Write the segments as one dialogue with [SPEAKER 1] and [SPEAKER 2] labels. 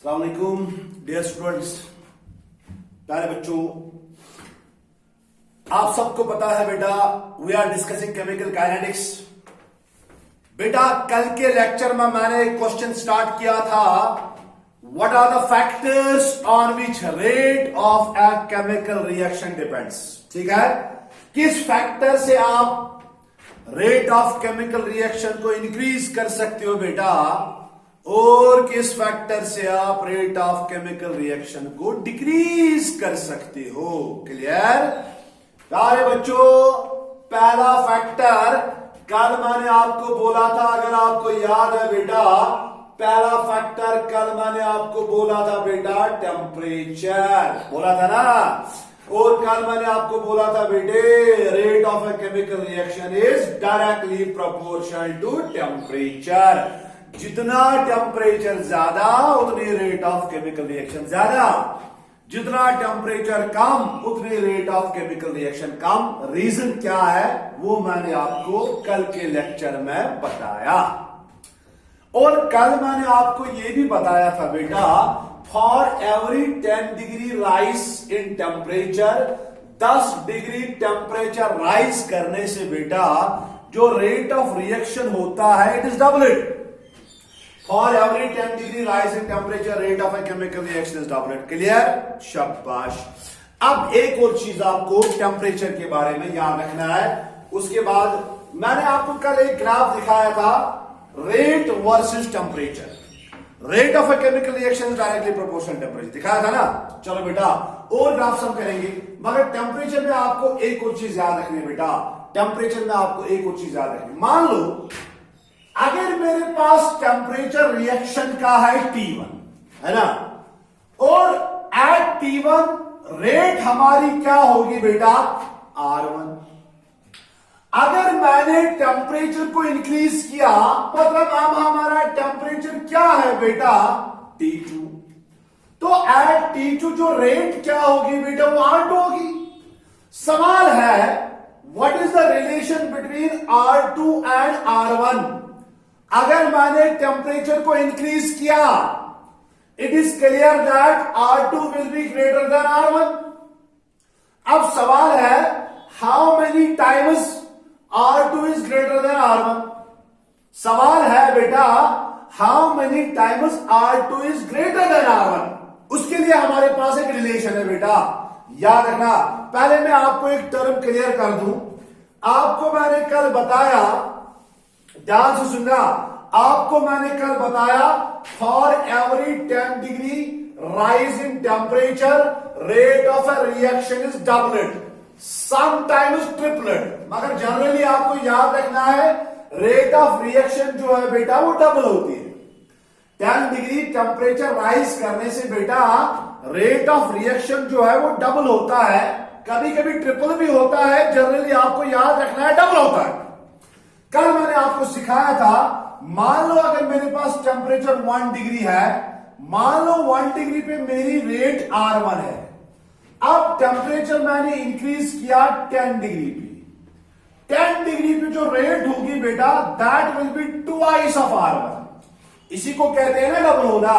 [SPEAKER 1] अस्सलाम वालेकुम dear students, प्यारे बच्चों, आप सबको पता है बेटा we are discussing chemical kinetics. बेटा कल के लेक्चर में मैंने एक क्वेश्चन स्टार्ट किया था, what are the factors on which rate of a chemical reaction depends. ठीक है, किस फैक्टर से आप रेट ऑफ केमिकल रिएक्शन को इंक्रीज कर सकते हो बेटा, और किस फैक्टर से आप रेट ऑफ केमिकल रिएक्शन को डिक्रीज कर सकते हो। क्लियर प्यारे बच्चों, पहला फैक्टर कल मैंने आपको बोला था, अगर आपको याद है बेटा, पहला फैक्टर कल मैंने आपको बोला था बेटा टेम्परेचर, बोला था ना। और कल मैंने आपको बोला था बेटे rate of a chemical reaction is directly proportional to temperature. जितना टेम्परेचर ज्यादा उतनी रेट ऑफ केमिकल रिएक्शन ज्यादा, जितना टेम्परेचर कम उतनी रेट ऑफ केमिकल रिएक्शन कम। रीजन क्या है वो मैंने आपको कल के लेक्चर में बताया। और कल मैंने आपको ये भी बताया था बेटा, for every 10 degree rise in temperature, 10 degree temperature rise करने से बेटा जो रेट ऑफ रिएक्शन होता है it is doubled. For every 10 degree rise in temperature, rate of a chemical reaction is doubled. Clear? शाबाश। अब एक और चीज आपको टेम्परेचर के बारे में याद रखना है। उसके बाद मैंने आपको कल एक ग्राफ दिखाया था, rate versus temperature. Rate of a chemical reaction is directly proportional temperature, दिखाया था ना। चलो बेटा और ग्राफ हम करेंगे, मगर टेम्परेचर में आपको एक और चीज याद रखनी है बेटा। टेम्परेचर में आपको एक और चीज याद रखनी, मान लो अगर मेरे पास टेम्परेचर रिएक्शन का है T1, है ना, और एट T1 रेट हमारी क्या होगी बेटा R1। अगर मैंने टेम्परेचर को इंक्रीज किया, मतलब अब हमारा टेम्परेचर क्या है बेटा T2, तो एट T2 जो रेट क्या होगी बेटा वो R2 होगी। सवाल है what is the relation between R2 and R1। अगर मैंने टेम्परेचर को इंक्रीज किया, it is clear that R2 will be greater than R1। अब सवाल है how many times R2 is greater than R1। सवाल है बेटा how many times R2 is greater than R1। उसके लिए हमारे पास एक रिलेशन है बेटा, याद रखना। पहले मैं आपको एक टर्म क्लियर कर दूं। आपको मैंने कल बताया, ध्यान से सुनना, आपको मैंने कल बताया for every 10 degree rise in temperature rate of a reaction is doubled, sometimes tripled, मगर जनरली आपको याद रखना है रेट ऑफ रिएक्शन जो है बेटा वो डबल होती है। 10 डिग्री टेम्परेचर राइज करने से बेटा रेट ऑफ रिएक्शन जो है वो डबल होता है, कभी कभी ट्रिपल भी होता है, जनरली आपको याद रखना है डबल होता है। कल मैंने आपको सिखाया था, मान लो अगर मेरे पास टेम्परेचर 1 डिग्री है, मान लो 1 डिग्री पे मेरी रेट R1 है। अब टेम्परेचर मैंने इंक्रीज किया 10 डिग्री पे, 10 डिग्री पे जो रेट होगी बेटा that will be twice of R1। इसी को कहते हैं ना डबल होना।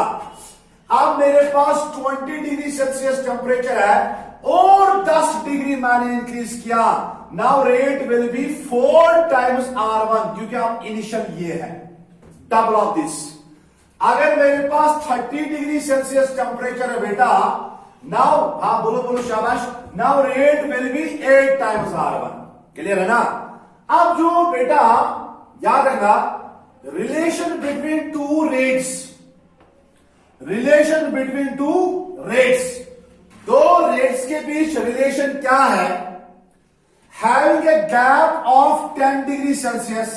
[SPEAKER 1] अब मेरे पास 20 डिग्री सेल्सियस टेम्परेचर है और 10 डिग्री मैंने इंक्रीज किया, now rate will be 4 times R1, क्योंकि अब इनिशियल ये है डबल ऑफ दिस। अगर मेरे पास 30 डिग्री सेल्सियस टेम्परेचर है बेटा, नाउ हाँ बोलो बोलो शाबाश, now rate will be 8 times R1। Clear है ना। अब जो बेटा याद रखना, relation between two rates, relation between two rates, दो रेट्स के बीच रिलेशन क्या है, having a gap of 10 degree Celsius,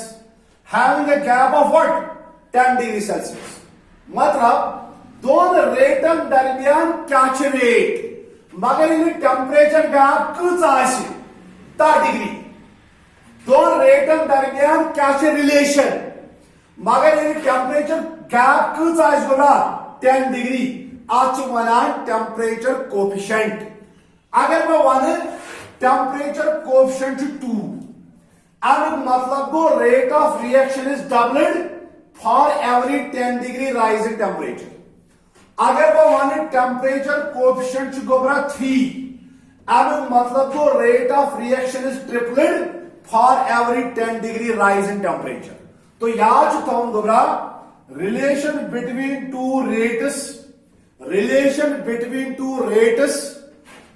[SPEAKER 1] having a gap of what 10 degree Celsius, मतलब दोनों रेटन दरमियान क्या रेट, मगर in temperature gap Cooch 10 degree, दोनों रेटन दरमियान क्या रिलेशन, मगर इन टेम्परेचर गैप कूच बोला 10 डिग्री, आज वनान टेम्परेचर कोफिशिएंट। अगर मैं वन टेम्परेचर कोफिशिएंट 2, अब मतलब को rate of reaction is doubled for every 10 degree rise in temperature. अगर वो वन टेम्परेचर कोएफिशिएंट गोबरा 3 अब मतलब को rate of reaction is tripled for every 10 degree rise in temperature. तो याद थोन गोबरा relation between two rates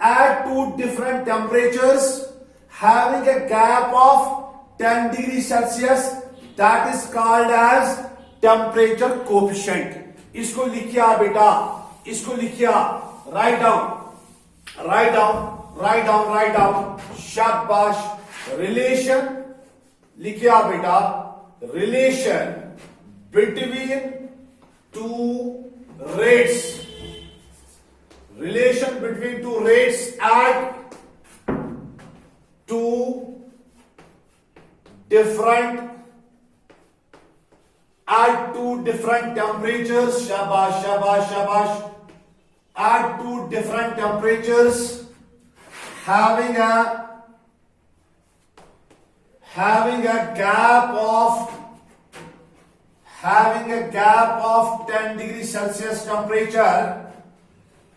[SPEAKER 1] at two different temperatures having a gap of 10 degrees Celsius, that is called as temperature coefficient। इसको लिखिया बेटा, इसको लिखिया, write down, शाबाश। relation लिखिया बेटा, relation between two rates, relation between two rates at two different temperatures, shabash, at two different temperatures having a gap of 10 degrees Celsius temperature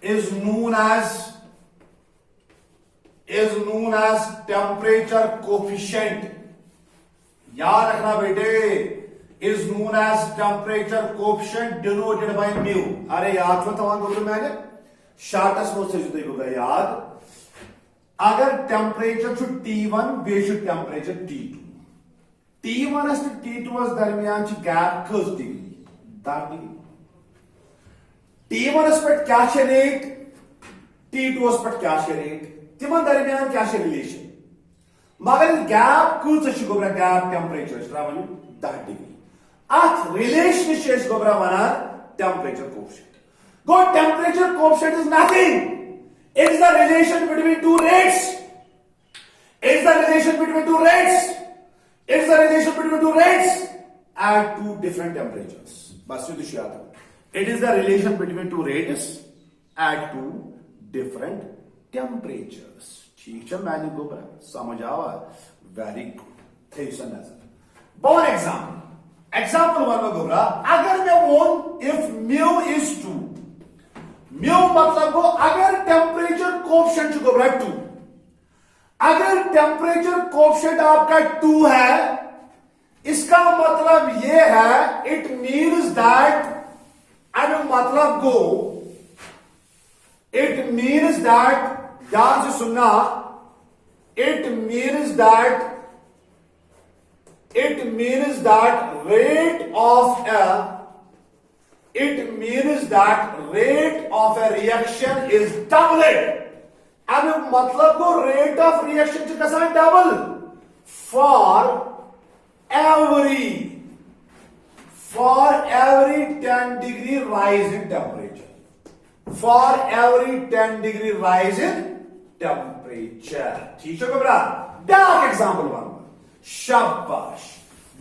[SPEAKER 1] is known as temperature coefficient। याद रखना बेटे, is known as temperature coefficient denoted by mu। अरे याद तो तमाम बोल मैंने shortest note से जुदा होगा याद। अगर टेम्परेचर छु T1 बेशु temperature T2, T1 to T2 दरमियान गैप कस डिग्री 10 डिग्री। T1 पे क्या रेट, T2 पे क्या रेट, तिमन दरमियान क्या रिलेशन, मगर गैप कस गोबरा गैप टेम्परेचर 10 डिग्री। अथ relation Gobra one temperature coefficient. Go temperature coefficient is nothing, it is the relation between two rates, it is the relation between two rates, it is the relation between two rates at two different temperatures। बस ये याद है, it is the relation between two rates at two different temperatures। ठीक है, मैंने को समझ आवा, वेरी गुड थे नजर। बोन एग्जाम्पल वन में गोबरा, अगर मैं bone if mu is 2, mu मतलब को अगर टेम्परेचर कोएफिशिएंट गोबरा 2, अगर टेम्परेचर कोएफिशिएंट आपका 2 है, इसका मतलब ये है, इट मीन्स दैट, अब मतलब को इट मीन्स दैट, ध्यान से सुनना, it means that rate of a reaction is doubled। अब मतलब को रेट ऑफ रिएक्शन कैसा है, double, for every 10 degree rise in temperature, for every 10 degree rise in temperature. ठीक है बेटा, बैक एग्जाम्पल वन, शाबाश,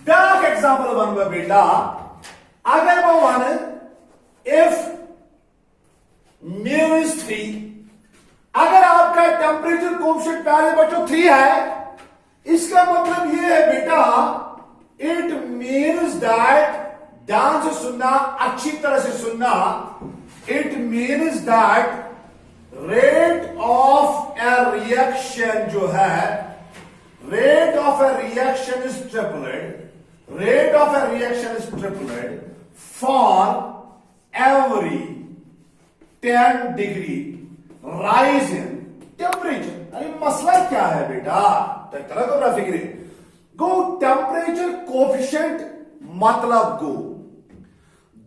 [SPEAKER 1] बैक एग्जाम्पल वन में बेटा, अगर वो वन इफ म्यू इज 3, अगर आपका टेम्परेचर कोएफिशिएंट पहले बच्चों 3 है, इसका मतलब ये है बेटा, इट मीन्स दैट, ध्यान से सुनना, अच्छी तरह से सुनना, it means that rate of a reaction जो है, rate of a reaction is tripled, rate of a reaction is tripled for every 10 degree rise in temperature. अरे मसला क्या है बेटा, तरह को फिक्र गो, टेम्परेचर कोएफिशिएंट मतलब गो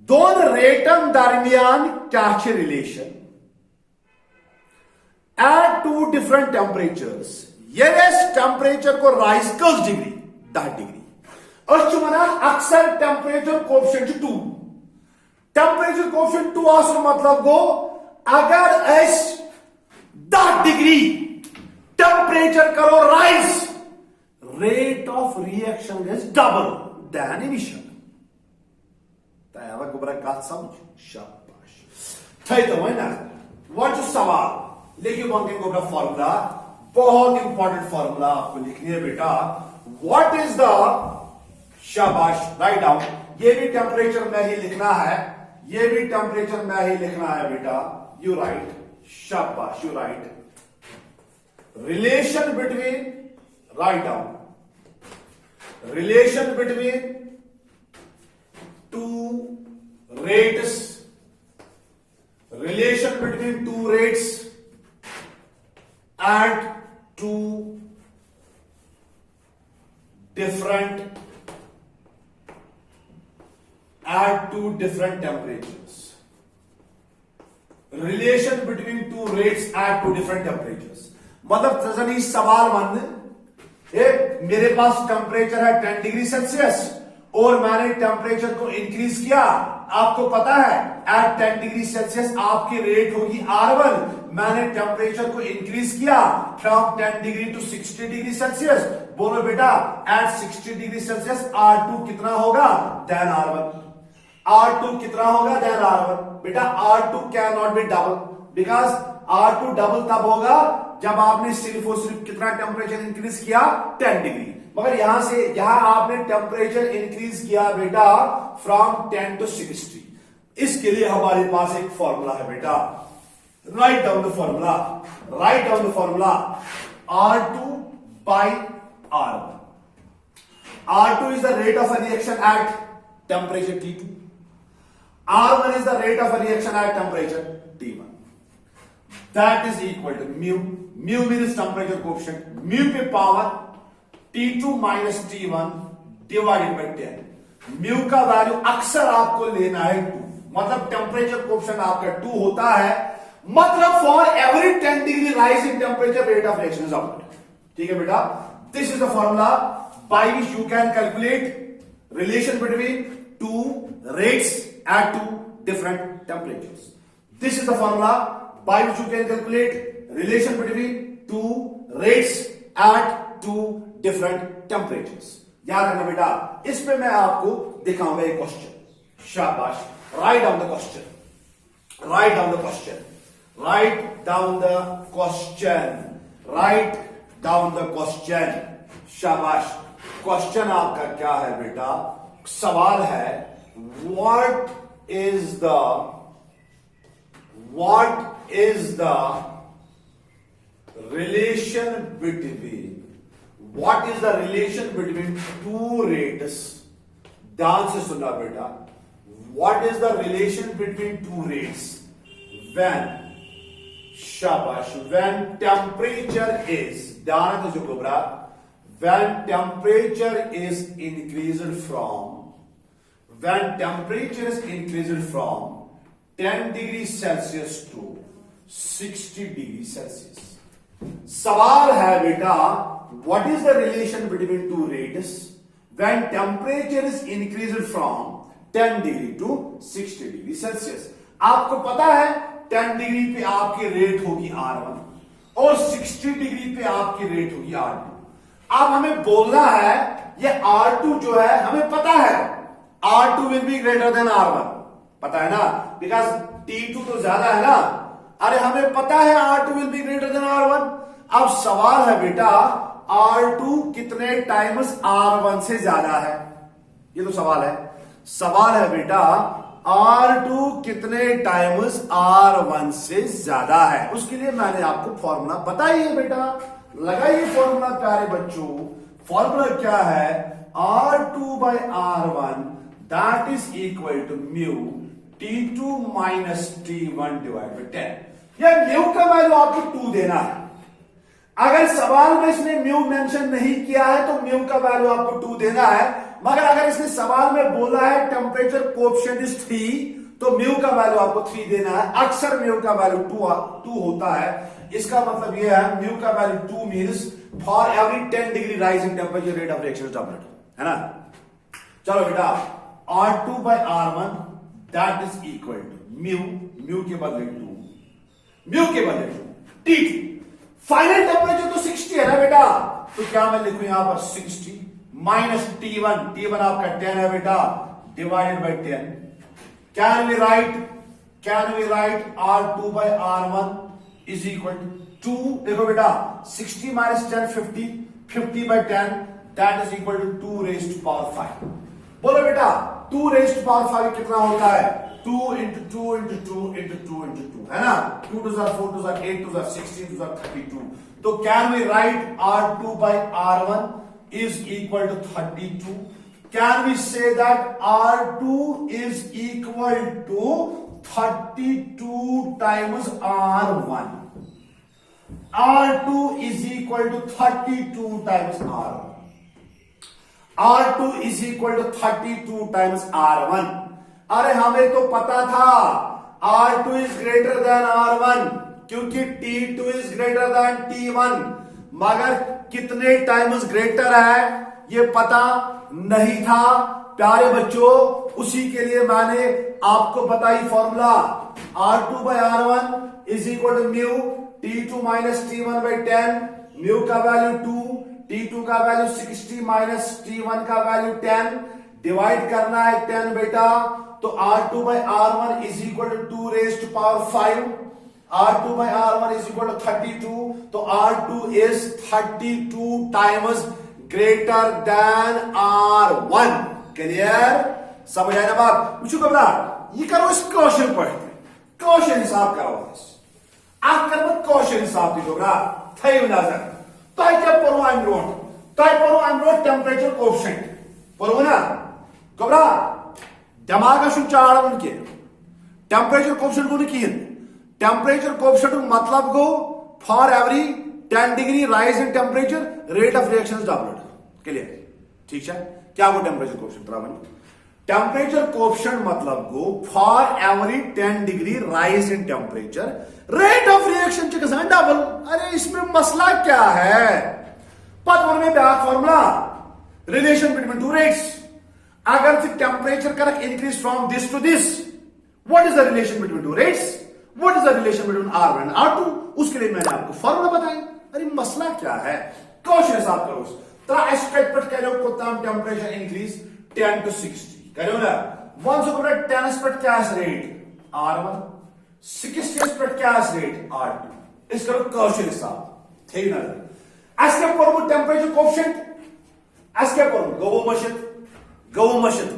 [SPEAKER 1] दोन रेटन दरमियान क्या relation at two different temperatures. Yes temperature को राइज कस डिग्री 10 डिग्री वन अक्सर टेम्परेचर कोएफिशिएंट 2, टेम्परेचर कोएफिशिएंट 2 आसो मतलब गो अगर 10 डिग्री टेम्परेचर करो rise, rate of reaction is double then emission. गोबरा कत समझ, शाबाश थे तो वही व्हाट इज सवाल लिखिए वन गोबरा फॉर्मूला, बहुत इंपॉर्टेंट फॉर्मूला आपको लिखनी है बेटा। व्हाट इज द, शाबाश राइट डाउन, ये भी टेम्परेचर में ही लिखना है, ये भी टेम्परेचर में ही लिखना है बेटा। यू राइट, शाबाश, you right. Relation between, write down, relation between two rates, relation between two rates at two different temperatures. Relation between two rates at two different temperatures. मतलब तजनी सवाल मान एक मेरे पास टेम्परेचर है 10 डिग्री सेल्सियस और मैंने temperature को इंक्रीज किया। आपको पता है एट 10 डिग्री सेल्सियस आपकी रेट होगी R1। मैंने टेम्परेचर को इंक्रीज किया from 10 degree to 60 degree Celsius. बोलो बेटा एट 60 डिग्री सेल्सियस R2 कितना होगा देन R1। R2 कितना होगा देन R1। बेटा R2 can not be double because R2 double तब होगा जब आपने सिर्फ और सिर्फ कितना टेम्परेचर इंक्रीज किया 10 डिग्री। मगर यहां आपने टेम्परेचर इंक्रीज किया बेटा फ्रॉम 10 टू 60। इसके लिए हमारे पास एक फॉर्मूला है बेटा। Write down the formula, write down the formula. R2 by R1। R2 is the rate of a reaction at temperature T2. R1 is the rate of a reaction at temperature T1. That is equal to mu. Mu means temperature coefficient. Mu पे power T2 minus T1 divided by 10. Mu का value अक्सर आपको लेना है 2। मतलब temperature coefficient आपका 2 होता है। मतलब for every 10 degree rise in temperature rate of reaction is obtained. ठीक है बेटा, this is the formula by which you can calculate relation between two rates at two different temperatures. This is the formula by which you can calculate relation between two rates at two different temperatures. याद रखना बेटा, इस पे मैं आपको दिखाऊंगा एक question. शाबाश, write down the question, write down the question, write down the question, write down the question. शाबाश, क्वेश्चन आपका क्या है बेटा? सवाल है what is the relation between two rates? ध्यान से सुनना बेटा। What is the relation between two rates when, शाबाश, when temperature is, ध्यान से सुनो बेटा, when temperature is increased from 10 degree Celsius to 60 degree Celsius. सवाल है बेटा, what is the relation between two rates when temperature is increased from 10 degree to 60 degree Celsius? आपको पता है 10 डिग्री पे आपकी रेट होगी R1 और 60 डिग्री पे आपकी रेट होगी R2। अब हमें बोलना है ये R2 जो है हमें पता है R2 will be greater than R1, पता है ना, बिकॉज T2 तो ज्यादा है ना। अरे हमें पता है R2 will be greater than R1। अब सवाल है बेटा R2 कितने टाइम्स R1 से ज्यादा है? ये तो सवाल है। सवाल है बेटा R2 कितने टाइम्स R1 से ज्यादा है? उसके लिए मैंने आपको फॉर्मूला बताइए बेटा, लगाइए फॉर्मूला प्यारे बच्चों। फॉर्मूला क्या है? R2 by R1 that is equal to mu T2 minus T1 divided by 10। यह mu का वैल्यू आपको 2 देना है। अगर सवाल में इसने mu मेंशन नहीं किया है तो mu का वैल्यू आपको 2 देना है। मगर अगर इसने सवाल में बोला है टेम्परेचर कोएफिशिएंट इज 3 तो mu का वैल्यू आपको 3 देना है। अक्सर mu का वैल्यू 2 होता है। इसका मतलब यह है mu का value 2 means for every 10 degree rise in temperature rate of reaction is obtained, है ना। चलो बेटा R2 by R1 that is equal to mu के बदले 2, mu के बदले 2 T2। फाइनल टेम्परेचर तो 60 है ना बेटा, तो क्या मैं लिखूं यहां पर 60 माइनस T1 आपका 10 है बेटा, divided by 10। Can we write R2 by R1 is equal to 2। देखो बेटा 60 minus 10 50 by 10 that is equal to 2 raised to power 5। बोलो बेटा 2 रेस्ट पावर 5 कितना होता है? 2 into 2 into 2 into 2 into 2 है ना? 2 to 4 to 8 to 16 to 32. तो can we write R2 by R1 is equal to 32? Can we say that R2 is equal to 32 times R1? R2 is equal to 32 times R1. R2 is equal to 32 times R1. अरे हमें तो पता था R2 is greater than R1 क्योंकि T2 is greater than T1, मगर कितने times greater है ये पता नहीं था प्यारे बच्चों। उसी के लिए मैंने आपको बताई formula R2 by R1 is equal to mu T2 minus T1 by 10, mu का वैल्यू 2, T2 का वैल्यू 60 माइनस T1 का वैल्यू 10, डिवाइड करना है 10 बेटा, तो R2 by R1 is equal to 2 raised to power 5, R2 by R1 is equal to 32, तो R2 is 32 times greater than R1। Clear? समझ आया ना बात? मुझे घबरा ये करो, इस क्वेश्चन पढ़ते क्वेश्चन हिसाब करो, आप करो क्वेश्चन हिसाब दी घबरा थे नजर तय क्या पढ़ो एंड्रोड टेम्परेचर कोएफिशिएंट पढ़ो ना घबरा दिमाग चाड़ उनके टेम्परेचर कोएफिशिएंट को नहीं टेम्परेचर कोएफिशिएंट मतलब गो for every 10 degree rise in temperature rate of reaction is doubled. Clear? ठीक है? क्या वो टेम्परेचर कोएफिशिएंट? टेम्परेचर कोएफिशिएंट मतलब गो for every 10 degree rise in temperature rate of reaction double. अरे इसमें मसला क्या है? पद में back formula relation between two rates. अगर टेम्परेचर करक increase from this to this, what is the relation between two rates? What is the relation between R1 and R2? उसके लिए मैंने आपको फॉर्मूला बताया। अरे मसला क्या है? क्वेश्चन हिसाब करो, तरा एस्पेक्ट पर कह रहे हो कोताम टेम्परेचर इंक्रीज 10 to 60 कह रहे हो ना। 1 से कोटा 10 एस्पेक्ट क्या है रेट R1, 60 एस्पेक्ट क्या है रेट R2। इस करो क्वेश्चन हिसाब, ठीक ना? एस्केप करो टेम्परेचर कोएफिशिएंट, एस्केप करो गो मशद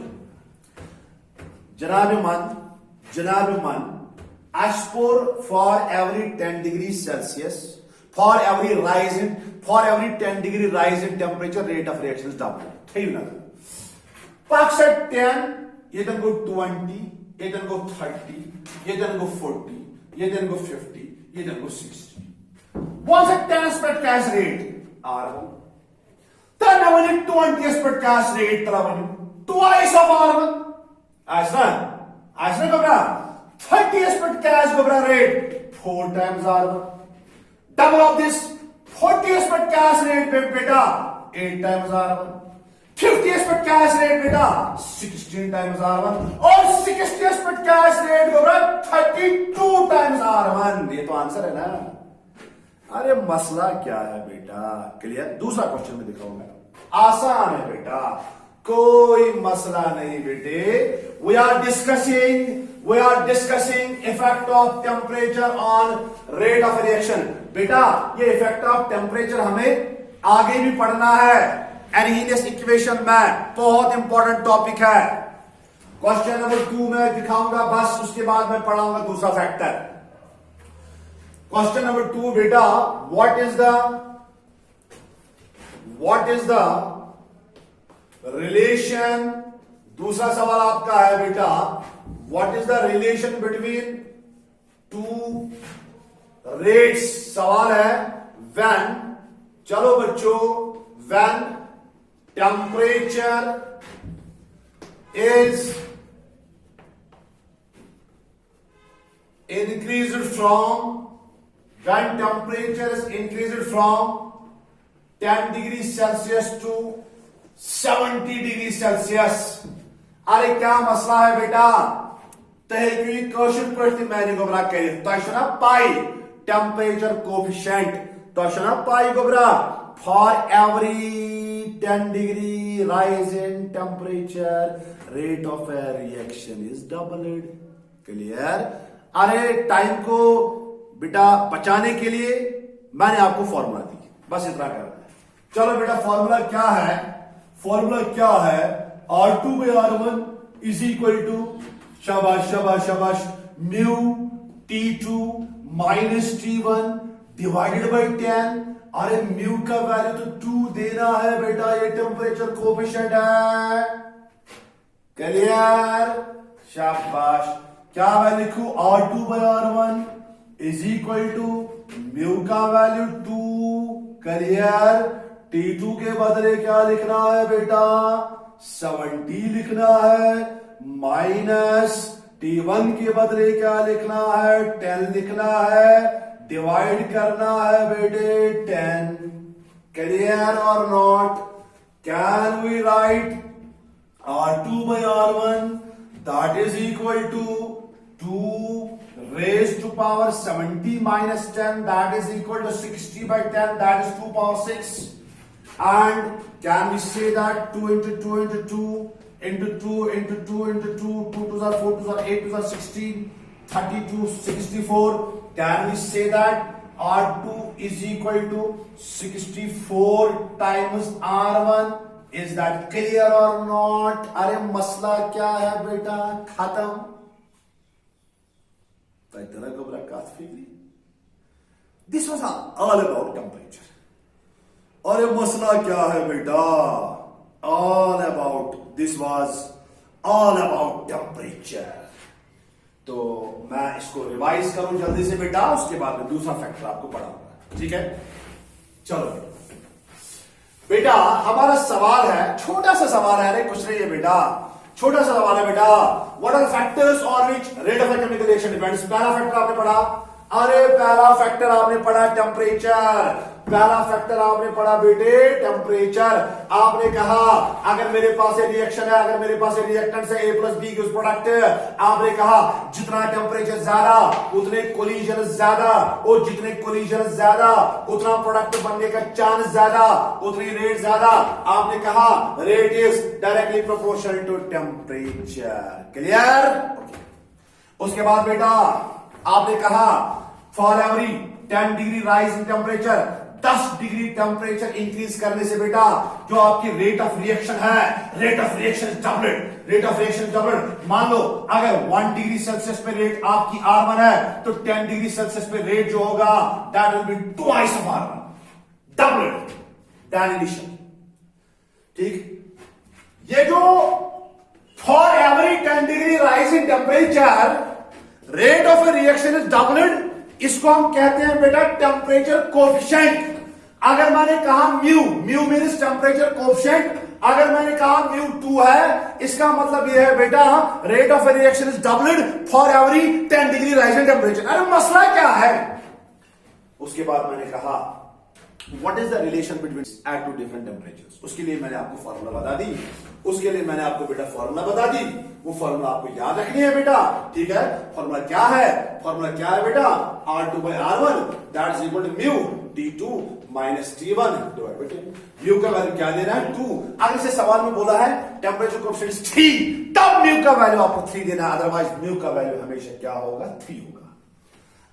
[SPEAKER 1] जनाब मन as for every 10 degrees Celsius, for every 10 degree rise in temperature, rate of reaction is double. ठीक ना? पाक से 10, ये then go 20, ये then go 30, ये then go 40, ये then go 50, ये then go 60. Once a 10 aspect cash rate R1, then I want 20 aspect cash rate, twice of R1. ऐसा कबरा 30 aspect cash Kabra rate 4 times R1. Double of this 40 aspect cash rate बेटा 8 times R1. 50 aspect cash rate बेटा 16 times R1 और 60 aspect cash rate कबरा 32 times R1। ये तो answer है ना? अरे मसला क्या है बेटा? क्लियर? दूसरा क्वेश्चन में दिखाऊंगा, आसान है बेटा, कोई मसला नहीं बेटे। We are discussing effect of temperature on rate of reaction. बेटा ये इफेक्ट ऑफ टेम्परेचर हमें आगे भी पढ़ना है, एनहीलियस इक्वेशन में बहुत इंपॉर्टेंट टॉपिक है। क्वेश्चन नंबर 2 में दिखाऊंगा बस, उसके बाद मैं पढ़ाऊंगा दूसरा फैक्टर। क्वेश्चन नंबर 2 बेटा, व्हाट इज द रिलेशन, दूसरा सवाल आपका है बेटा, what is the relation between two rates? सवाल है व्हेन, चलो बच्चों, when temperature is increased from 10 degrees Celsius to 70 degrees Celsius। अरे क्या मसला है बेटा? क्वेश्चन पढ़ती मैंने गोबरा कह पाई टेम्परेचर कोएफिशिएंट, तो पाई गोबरा for every 10 degree rise in temperature rate of a reaction is doubled. Clear? अरे टाइम को बेटा बचाने के लिए मैंने आपको फॉर्मूला दी, बस इतना करना है। चलो बेटा फॉर्मूला क्या है? R2 by R1 is equal to, शाबाश शाबाश शाबाश, mu T2 minus T1 divided by 10। अरे म्यू का वैल्यू तो 2 देना है बेटा, ये टेम्परेचर कोफिशिएंट है। क्लियर, शाबाश। क्या मैं लिखूं, R2 by R1 is equal to mu का वैल्यू 2। क्लियर, T2 के बदले क्या लिखना है बेटा, 70 लिखना है, माइनस T1 के बदले क्या लिखना है, 10 लिखना है, डिवाइड करना है बेटे 10। क्लियर और not, can we write R2 by R1 that is equal to 2 raised to power 70 minus 10 that is equal to 60 by 10 that is 2 power 6, and can we say that 2 into 2 into 2 into 2 into 2 into 2, 2 2s are 4 2s are 8 2s are 16, 32 64, can we say that R2 is equal to 64 times R1? Is that clear or not? अरे मसला क्या है बेटा, खत्म। This was all about temperature। अरे मसला क्या है बेटा, all about, this was all about temperature। तो मैं इसको रिवाइज करूं जल्दी से बेटा, उसके बाद में दूसरा फैक्टर आपको पढ़ाऊंगा, ठीक है। चलो बेटा, हमारा सवाल है, छोटा सा सवाल है, अरे कुछ नहीं है बेटा, छोटा सा सवाल है बेटा। What are factors on which rate of chemical reaction depends. पहला फैक्टर आपने पढ़ा, अरे पहला फैक्टर आपने पढ़ा टेम्परेचर, पहला फैक्टर आपने पढ़ा बेटे टेम्परेचर। आपने कहा अगर मेरे पास ये रिएक्शन है, अगर मेरे पास ये रिएक्टेंट्स है A प्लस B की उस प्रोडक्ट, आपने कहा जितना टेम्परेचर ज्यादा उतने कोलिजन ज्यादा, और जितने कोलिजन ज्यादा उतना प्रोडक्ट बनने का चांस ज्यादा, उतनी रेट ज्यादा। आपने कहा rate is directly proportional to temperature. Clear, उसके बाद बेटा आपने कहा for every 10 degree rise in temperature, 10 degree temperature increase करने से बेटा जो आपकी रेट ऑफ रिएक्शन है, rate of reaction doubled, rate of reaction doubled. मान लो अगर 1 डिग्री सेल्सियस पे रेट आपकी R1 है, तो 10 डिग्री सेल्सियस पे रेट जो होगा that will be twice of R1, doubled than initial. ठीक, ये जो for every 10 degree rise in temperature rate of a reaction is doubled, इसको हम कहते हैं बेटा टेम्परेचर कोएफिशिएंट। अगर मैंने कहा mu, mu means temperature coefficient, अगर मैंने कहा म्यू 2 है, इसका मतलब यह है बेटा rate of a reaction is doubled for every 10 degree rise in temperature. अरे मसला क्या है, उसके बाद मैंने कहा what is the relation between at two different temperatures. उसके लिए मैंने आपको फॉर्मूला बता दी, उसके लिए मैंने आपको बेटा फॉर्मूला बता दी, वो फॉर्मूला आपको याद रखनी है बेटा, ठीक है। फॉर्मूला क्या है, फॉर्मूला क्या है बेटा, R2 by R1 that is equal to mu T2 minus T1 divide by 10। Mu का वैल्यू क्या देना है, 2। अगर से सवाल में बोला है टेम्परेचर कोएफिशिएंट 3, तब म्यू का वैल्यू आपको 3 देना है, अदरवाइज म्यू का वैल्यू हमेशा क्या होगा, 3 होगा।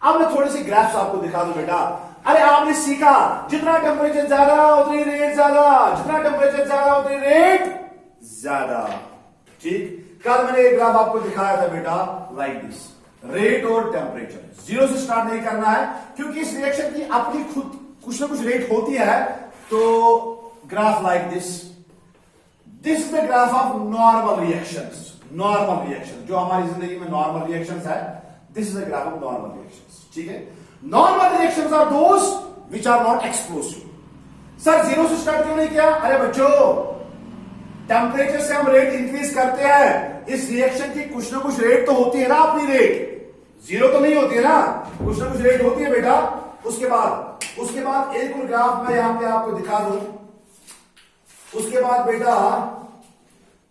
[SPEAKER 1] अब मैं थोड़ी सी ग्राफ्स आपको दिखा दूं बेटा। अरे आपने सीखा जितना टेम्परेचर ज्यादा उतनी रेट ज्यादा, जितना टेम्परेचर ज्यादा उतनी रेट ज्यादा। ठीक, कल मैंने एक ग्राफ आपको दिखाया था बेटा लाइक दिस, रेट और टेम्परेचर। 0 से स्टार्ट नहीं करना है क्योंकि इस रिएक्शन की अपनी खुद कुछ ना कुछ रेट होती है। तो graph like this, this is the graph of normal reactions. Normal reaction जो हमारी जिंदगी में नॉर्मल रिएक्शंस है, this is the graph of normal reactions. ठीक है, normal reactions are those which are not explosive. Sir 0 से स्टार्ट क्यों नहीं किया, अरे बच्चों टेम्परेचर से हम रेट इंक्रीज करते हैं, इस रिएक्शन की कुछ ना कुछ रेट तो होती है ना, अपनी रेट 0 तो नहीं होती है ना, कुछ ना कुछ रेट होती है बेटा। उसके बाद एक और ग्राफ मैं यहां पे आपको दिखा दूं। उसके बाद बेटा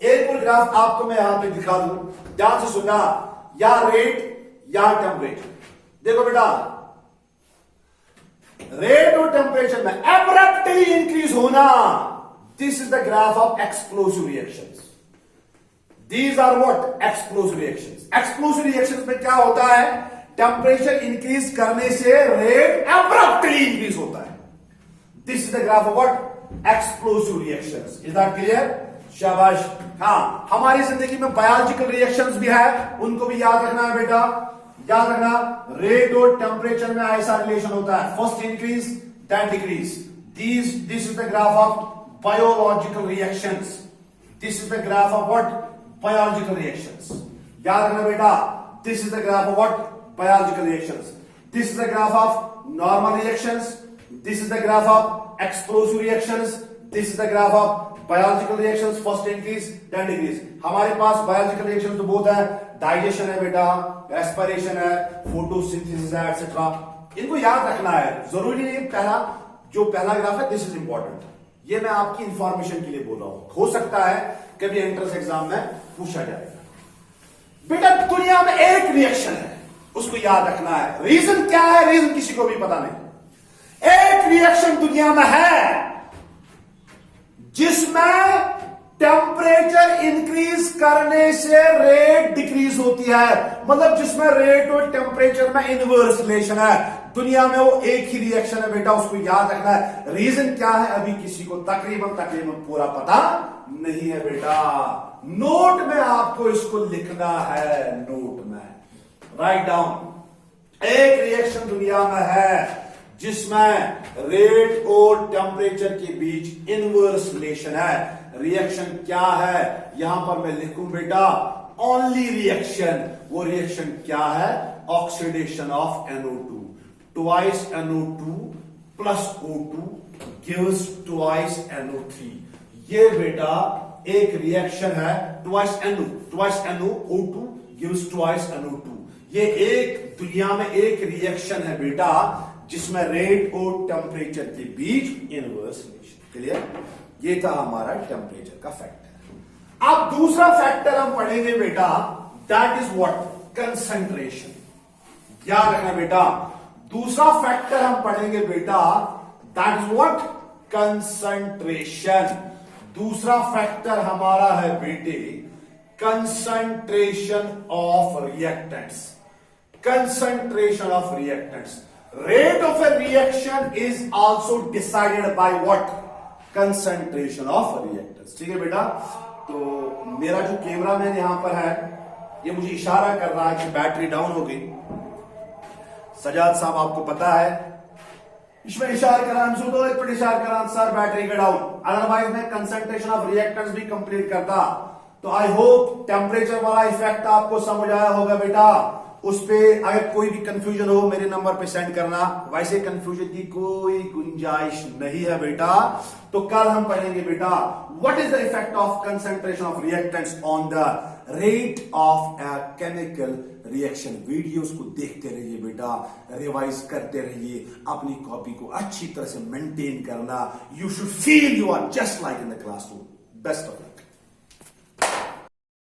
[SPEAKER 1] एक और ग्राफ आपको मैं यहां पे दिखा दूं, ध्यान से सुनना, या रेट या टेम्परेचर। देखो बेटा रेट और टेम्परेचर में एब्रप्टली इंक्रीज होना, this is the graph of explosive reactions. These are what, explosive reactions. Explosive reactions में क्या होता है, टेम्परेचर इंक्रीज करने से रेट एब्रप्टली इंक्रीज होता है। This is the graph of what, explosive reactions. Is that clear, शाबाश। हाँ, हमारी जिंदगी में बायोलॉजिकल रिएक्शंस भी है, उनको भी याद रखना है बेटा। याद रखना, रेट और टेम्परेचर में ऐसा रिलेशन होता है, first increase then decrease. This is the graph of biological reactions. This is the graph of what? Biological reactions. याद रखना बेटा, this is the graph of what? Biological reactions. This is the graph of normal reactions. This is the graph of explosive reactions. This is the graph of biological reactions, first increase then decrease. हमारे पास biological reaction तो बहुत है, digestion है बेटा, respiration है, photosynthesis है, etcetera. इनको याद रखना है, जरूरी नहीं पहला ग्राफ है, दिस इज इंपॉर्टेंट। ये मैं आपकी इंफॉर्मेशन के लिए बोल रहा हूं, हो सकता है कभी एंट्रेंस एग्जाम में पूछा जाएगा। बेटा दुनिया में एक रिएक्शन है, उसको याद रखना है। रीजन क्या है? रीजन किसी को भी पता नहीं। एक रिएक्शन दुनिया में है जिसमें टेम्परेचर इंक्रीज करने से रेट डिक्रीज होती है, मतलब जिसमें रेट और टेम्परेचर में इनवर्स रिलेशन है। दुनिया में वो एक ही रिएक्शन है बेटा, उसको याद रखना है। रीजन क्या है अभी किसी को तकरीबन पूरा पता नहीं है बेटा। नोट में आपको इसको लिखना है, नोट में राइट डाउन। एक रिएक्शन दुनिया में है जिसमें रेट और टेम्परेचर के बीच इनवर्स रिलेशन है। रिएक्शन क्या है? यहां पर मैं लिखूं बेटा ओनली रिएक्शन। वो रिएक्शन क्या है? Oxidation of NO2। Twice NO2 plus O2 gives twice NO3। ये बेटा एक रिएक्शन है, twice NO2 gives twice NO2। ये एक दुनिया में एक रिएक्शन है बेटा जिसमें रेट और टेम्परेचर के बीच इनवर्स रिलेशन। क्लियर? ये था हमारा टेम्परेचर का फैक्टर। अब दूसरा फैक्टर हम पढ़ेंगे बेटा, दैट इज व्हाट? कंसंट्रेशन। याद रखना बेटा, दूसरा फैक्टर हम पढ़ेंगे बेटा, दैट इज व्हाट? कंसंट्रेशन। दूसरा फैक्टर हमारा है बेटे concentration of reactants. Concentration of reactants. Rate of a reaction is also decided by what? Concentration of reactants. ठीक है बेटा? तो मेरा जो कैमरामैन यहां पर है, ये मुझे इशारा कर रहा है कि बैटरी डाउन हो गई। सजाद साहब आपको पता है, इसमें इशारा कर रहा है, एक इशारा कर रहा है सर बैटरी का डाउन, अदरवाइज मैं कंसंट्रेशन ऑफ रिएक्टेंट्स भी कंप्लीट करता। तो आई होप टेम्परेचर वाला इफेक्ट आपको समझ आया होगा बेटा। उस पे अगर कोई भी कंफ्यूजन हो मेरे नंबर पे सेंड करना। वैसे कंफ्यूजन की कोई गुंजाइश नहीं है बेटा। तो कल हम पढ़ेंगे बेटा what is the effect of concentration of reactants on the rate of a chemical reaction. Videos को देखते रहिए बेटा, रिवाइज करते रहिए, अपनी कॉपी को अच्छी तरह से मेंटेन करना। You should feel you are just like in the classroom. Best of luck.